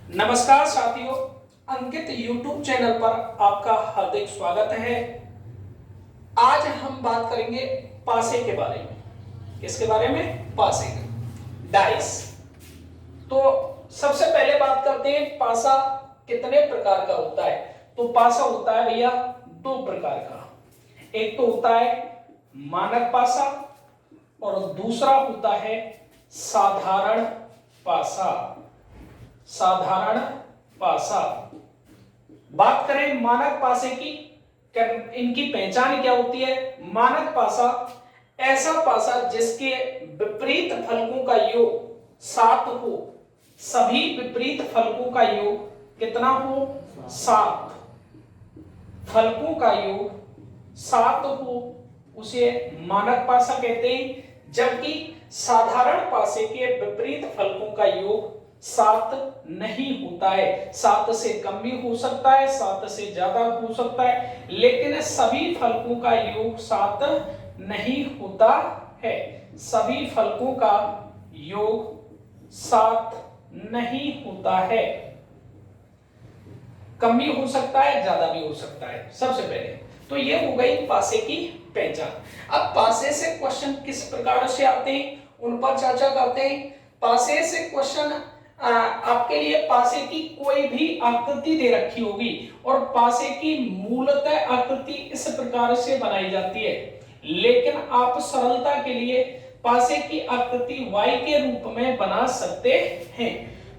नमस्कार साथियों, अंकित YouTube channel पर आपका हार्दिक स्वागत है। आज हम बात करेंगे पासे के बारे में। किसके बारे में? पासे के, डाइस। तो सबसे पहले बात करते हैं पासा कितने प्रकार का होता है। तो पासा होता है भैया दो प्रकार का। एक तो होता है मानक पासा और दूसरा होता है साधारण पासा। साधारण पासा। बात करें मानक पासे की, इनकी पहचान क्या होती है? मानक पासा ऐसा पासा जिसके विपरीत फलकों का योग 7 हो। सभी विपरीत फलकों का योग कितना हो? 7। फलकों का योग 7 हो, उसे मानक पासा कहते हैं। जबकि साधारण पासे के विपरीत फलकों का योग 7 नहीं होता है। 7 से कम भी हो सकता है, 7 से ज्यादा हो सकता है, लेकिन सभी फलकों का योग 7 नहीं होता है। सभी फलकों का योग 7 नहीं होता है। कम भी हो सकता है, ज्यादा भी हो सकता है। सबसे पहले तो ये हो गई पासे की पहचान। अब पासे से क्वेश्चन किस प्रकार से आते हैं उन पर चर्चा करते हैं। पासे से क्वेश्चन आपके लिए पासे की कोई भी आकृति दे रखी होगी और पासे की मूलतः आकृति इस प्रकार से बनाई जाती है, लेकिन आप सरलता के लिए पासे की आकृति y के रूप में बना सकते हैं।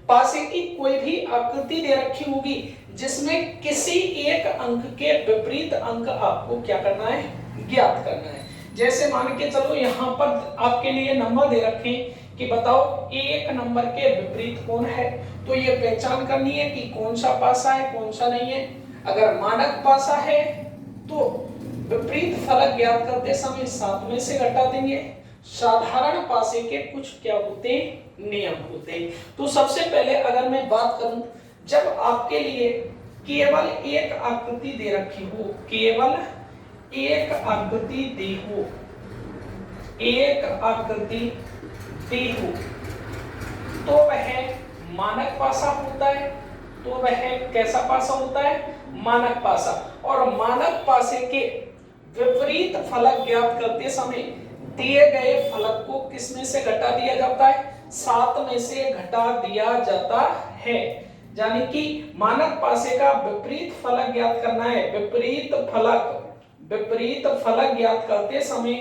पासे की कोई भी आकृति दे रखी होगी जिसमें किसी एक अंक के विपरीत अंक आपको क्या करना है? ज्ञात करना है। जैसे मान के चलो यहां पर आपके लिए नंबर दे रखे कि बताओ एक नंबर के विपरीत कौन है। तो ये पहचान करनी है कि कौन सा पासा है कौन सा नहीं है। अगर मानक पासा है तो विपरीत फलक ज्ञात करते समय 7 में से घटा देंगे। साधारण पासे के कुछ क्या होते हैं? नियम होते हैं। तो सबसे पहले अगर मैं बात करूं, जब आपके लिए केवल एक आकृति दे रखी हो, केवल एक आकृति दी हो, एक आकृति दी हो, तो वह मानक पासा होता है। तो वह कैसा पासा होता है? मानक पासा। और मानक पासे के विपरीत फलक ज्ञात करते समय दिए गए फलक को किस में से घटा दिया जाता है? 7 में से घटा दिया जाता है। यानी कि मानक पासे का विपरीत फलक ज्ञात करना है। विपरीत फलक ज्ञात करते समय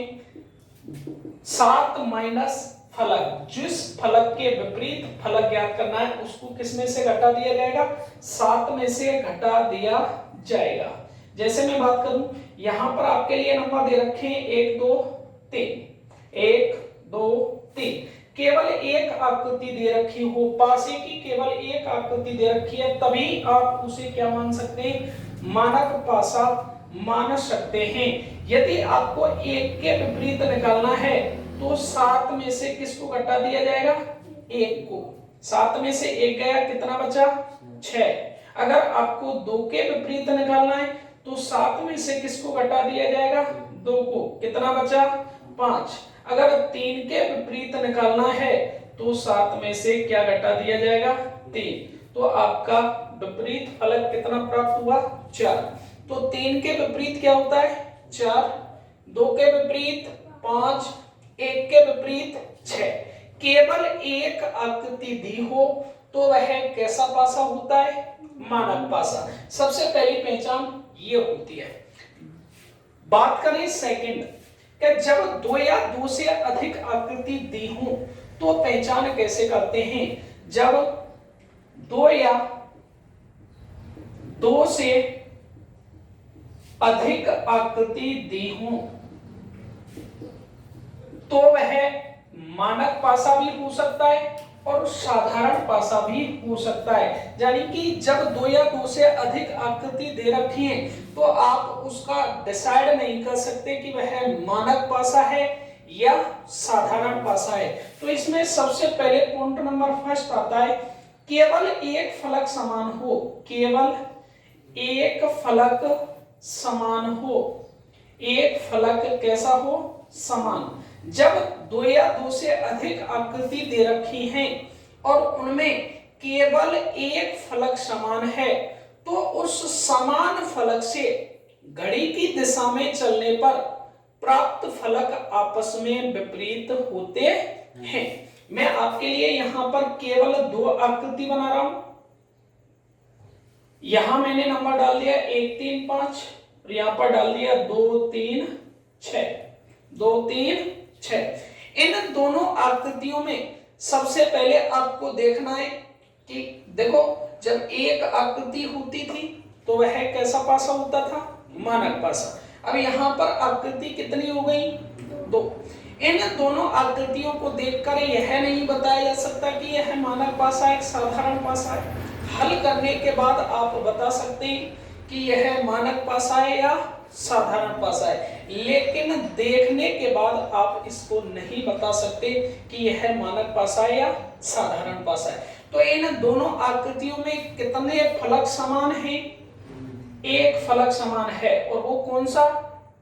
7 माइनस फलक, जिस फलक के विपरीत फलक ज्ञात करना है उसको किस में से घटा दिया जाएगा? 7 में से घटा दिया जाएगा। जैसे मैं बात करूं, यहां पर आपके लिए नंबर दे रखे हैं 1 2 3, 1 2 3। केवल एक आकृति दे रखी हो, पासे की केवल एक आकृति दे रखी है, तभी आप उसे क्या मान सकते हैं? मानक पासा मान सकते हैं। यदि आपको एक के विपरीत निकालना है तो 7 में से किसको घटा दिया जाएगा? 1 को। 7 में से 1 गया, कितना बचा? 6। अगर आपको 2 के विपरीत निकालना है तो 7 में से किसको घटा दिया जाएगा? 2 को। कितना बचा? 5। अगर 3 के विपरीत निकालना है तो 7 में से क्या घटा दिया जाएगा? 3। तो आपका विपरीत फलक कितना प्राप्त हुआ? 4। तो 3 के विपरीत क्या होता है? 4, 2 के विपरीत 5, 1 के विपरीत 6। केवल एक आकृति दी हो तो वह कैसा पासा होता है? मानक पासा। सबसे पहली पहचान ये होती है। बात करें सेकंड, कि जब 2 या 2 से अधिक आकृति दी हो तो पहचान कैसे करते हैं? जब 2 या 2 से अधिक आकृति दी हो तो वह मानक पासा भी हो सकता है और साधारण पासा भी हो सकता है। यानी कि जब 2 या 2 से अधिक आकृति दे रखी है तो आप उसका डिसाइड नहीं कर सकते कि वह मानक पासा है या साधारण पासा है। तो इसमें सबसे पहले पॉइंट नंबर फर्स्ट आता है, केवल एक फलक समान हो। केवल एक फलक समान हो। एक फलक कैसा हो? समान। जब 2 या 2 से अधिक आकृति दे रखी हैं और उनमें केवल एक फलक समान है तो उस समान फलक से घड़ी की दिशा में चलने पर प्राप्त फलक आपस में विपरीत होते हैं। मैं आपके लिए यहां पर केवल दो आकृति बना रहा हूं। यहां मैंने नंबर डाल दिया 1 3 5 और यहां पर डाल दिया 2 3 6, 2 3 6। इन दोनों आकृतियों में सबसे पहले आपको देखना है कि देखो, जब एक आकृति होती थी तो वह कैसा पासा होता था, मानक पासा। अब यहां पर आकृति कितनी हो गई, 2। इन दोनों आकृतियों को देखकर यह नहीं बताया जा सकता कि यह मानक पासा एक साधारण पासा है। हल करने के बाद आप बता सकते हैं कि यह मानक पासा है या साधारण पासा है, लेकिन देखने के बाद आप इसको नहीं बता सकते कि यह मानक पासा है या साधारण पासा है। तो इन दोनों आकृतियों में कितने फलक समान हैं, एक फलक समान है, और वो कौन सा,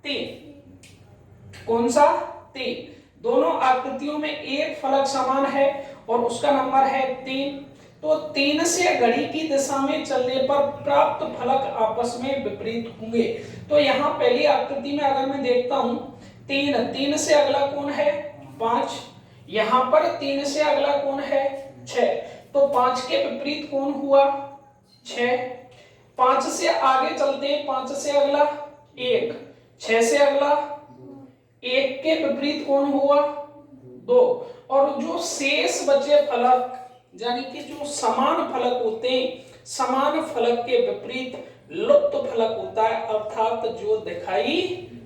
3। कौन सा, 3। दोनों आकृतियों में एक फलक समान है और उसका नंबर है 3। तो 3 से घड़ी की दिशा में चलने पर प्राप्त फलक आपस में विपरीत होंगे। तो यहाँ पहली आकृति में अगर मैं देखता हूं 3 से अगला कौन है, 5। यहाँ पर 3 से अगला कौन है, 6। तो 5 के विपरीत कौन हुआ, 6। 5 से आगे चलते हैं, 5 से अगला 1, 6 से अगला 1 के विपरीत कौन हुआ, 2। और जो शेष बचे फलक यानी कि जो समान फलक होते हैं, समान फलक के विपरीत लुप्त फलक होता है, अर्थात जो दिखाई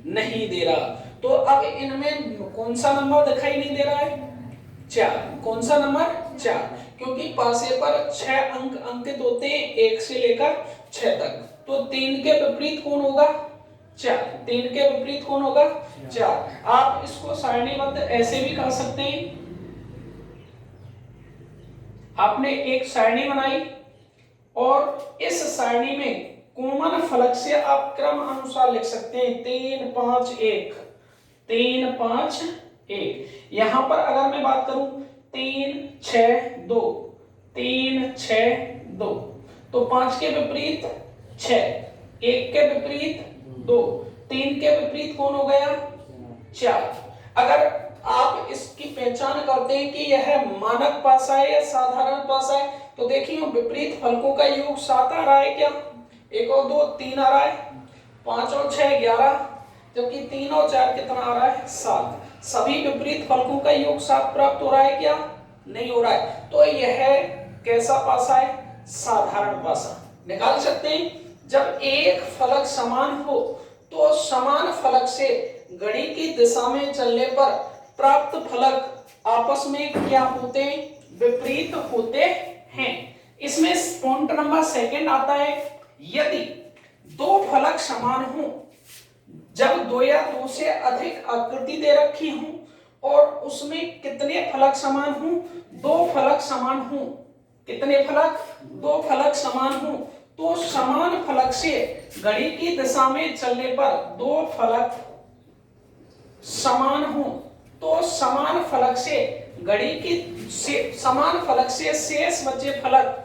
नहीं दे रहा। तो अब इनमें कौन सा नंबर दिखाई नहीं दे रहा है, 4। कौन सा नंबर, 4, क्योंकि पासे पर 6 अंक अंकित होते हैं 1 से लेकर 6 तक। तो 3 के विपरीत कौन होगा, 4। 3 के विपरीत कौन होगा, 4। आप इसको सारणीबद्ध ऐसे भी कर सकते हैं, आपने एक सारणी बनाई और इस सारणी में कॉमन फलक से आप क्रम अनुसार लिख सकते हैं 3 5 1, 3 5 1। यहां पर अगर मैं बात करूं 3 6 2, 3 6 2, तो 5 के विपरीत 6, 1 के विपरीत 2, 3 के विपरीत कौन हो गया, 4। अगर आप इसकी पहचान करते हैं कि यह मानक पासा है या साधारण पासा है, तो देखिए विपरीत फलकों का योग 7 आ रहा है क्या, 1 और 2 3 आ रहा है, 5 और 6 11, जबकि 3 और 4 कितना आ रहा है, 7। सभी विपरीत फलकों का योग 7 प्राप्त हो रहा है क्या, नहीं हो रहा है। तो यह कैसा पासा है, साधारण पासा। निकाल सकते हैं, जब एक फलक समान हो तो समान फलक से घड़ी की दिशा में चलने पर प्राप्त फलक आपस में क्या होते हैं, विपरीत होते हैं। इसमें पॉइंट नंबर 2 आता है, यदि दो फलक समान हो, जब 2 या 2 से अधिक आकृति दे रखी हो और उसमें कितने फलक समान हो, 2 फलक समान हो, कितने फलक, 2 फलक समान हो, तो समान फलक से घड़ी की दिशा में चलने पर 2 फलक समान हो, तो समान फलक से घड़ी की समान फलक से शेष बचे फलक,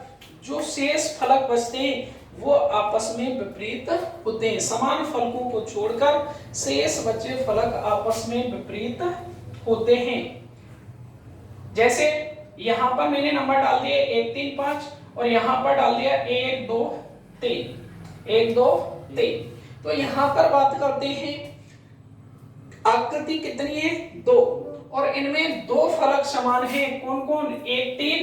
जो शेष फलक बचते हैं वो आपस में विपरीत होते हैं। समान फलकों को छोड़कर शेष बचे फलक आपस में विपरीत होते हैं। जैसे यहां पर मैंने नंबर डाल दिए 1 3 5 और यहां पर डाल दिया 1 2 3, 1 2 3। तो यहां पर बात करते हैं, आकृति कितनी है, 2, और इनमें 2 फलक समान हैं, कौन कौन, 1 3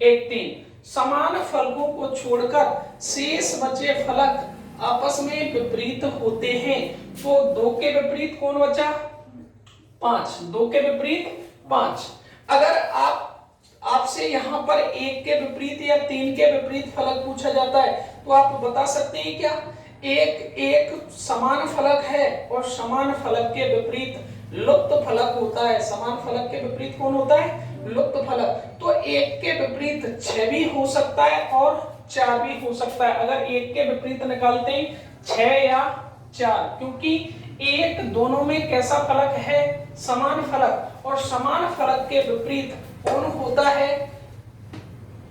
1 3। समान फलकों को छोड़कर शेष बचे फलक आपस में विपरीत होते हैं। तो 2 के विपरीत कौन बचा, 5, 2 के विपरीत 5। अगर आपसे यहां पर 1 के विपरीत या 3 के विपरीत फलक पूछा जाता है, तो आप बता सकते हैं क्या, एक समान फलक है और समान फलक के विपरीत लुप्त फलक होता है। समान फलक के विपरीत कौन होता है, लुप्त फलक। तो 1 के विपरीत 6 भी हो सकता है और 4 भी हो सकता है। अगर 1 के विपरीत निकालते हैं 6 या 4, क्योंकि 1 दोनों में कैसा फलक है, समान फलक, और समान फलक के विपरीत कौन होता है,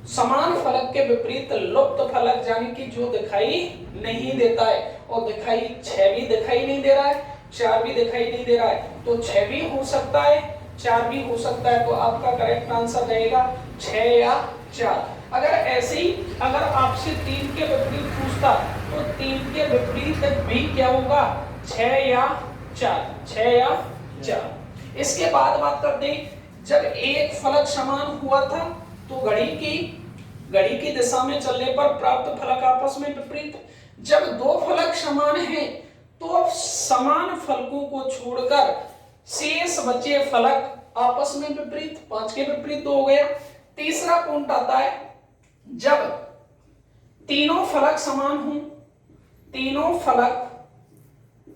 समान फलक के विपरीत लुप्त फलक यानी कि जो दिखाई नहीं देता है, और दिखाई 6 भी दिखाई नहीं दे रहा है, 4 भी दिखाई नहीं दे रहा है, तो 6 भी हो सकता है, 4 भी हो सकता है। तो आपका करेक्ट आंसर रहेगा 6 या 4। अगर ऐसे ही अगर आपसे 3 के विपरीत पूछता तो 3 के विपरीत भी क्या होगा, 6 या 4, 6 या 4। इसके बाद बात करते हैं, जब एक फलक समान हुआ था तो घड़ी की दिशा में चलने पर प्राप्त फलक आपस में विपरीत। जब दो फलक समान हैं तो समान फलकों को छोड़कर शेष बचे फलक आपस में विपरीत, 5 के विपरीत 2 हो गया। तीसरा पॉइंट आता है, जब तीनों फलक समान हों, तीनों फलक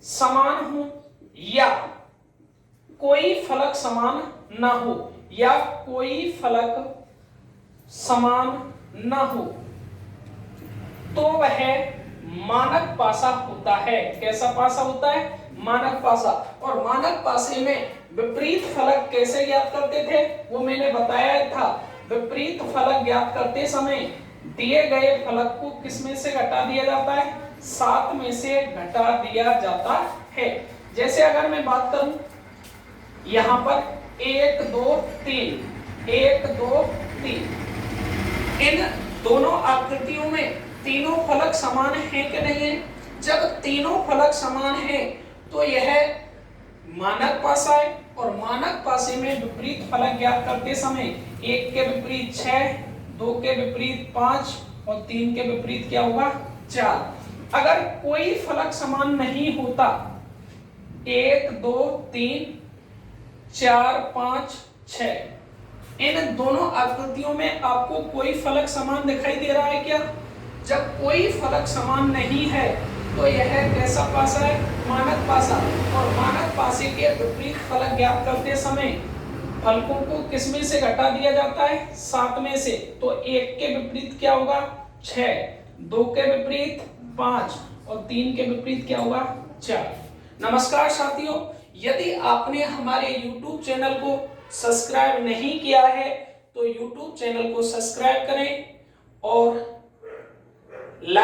समान हों या कोई फलक समान ना हो, या कोई फलक समान ना हो, तो वह मानक पासा होता है। कैसा पासा होता है, मानक पासा। और मानक पासे में विपरीत फलक कैसे ज्ञात करते थे, वो मैंने बताया था। विपरीत फलक ज्ञात करते समय दिए गए फलक को किस में से घटा दिया जाता है, 7 में से घटा दिया जाता है। जैसे अगर मैं बात करूं यहां पर 1 2 3, 1 2 3, इन दोनों आकृतियों में तीनों फलक समान हैं कि नहीं है। जब तीनों फलक समान हैं तो यह मानक पासा है, और मानक पासे में विपरीत फलक ज्ञात करते समय 1 के विपरीत 6, 2 के विपरीत 5 और 3 के विपरीत क्या होगा, 4। अगर कोई फलक समान नहीं होता, 1 2 3 4 5 6, इन दोनों आकृतियों में आपको कोई फलक समान दिखाई दे रहा है क्या? जब कोई फलक समान नहीं है तो यह कैसा पासा है, मानक पासा। और मानक पासे के विपरीत फलक ज्ञात करते समय फलकों को किस में से घटा दिया जाता है, 7 में से। तो 1 के विपरीत क्या होगा, 6, 2 के विपरीत 5 और 3 के विपरीत क्या होगा, 4। नमस्कार साथियों, यदि आपने हमारे YouTube चैनल को सब्सक्राइब नहीं किया है तो YouTube चैनल को सब्सक्राइब करें और लाइक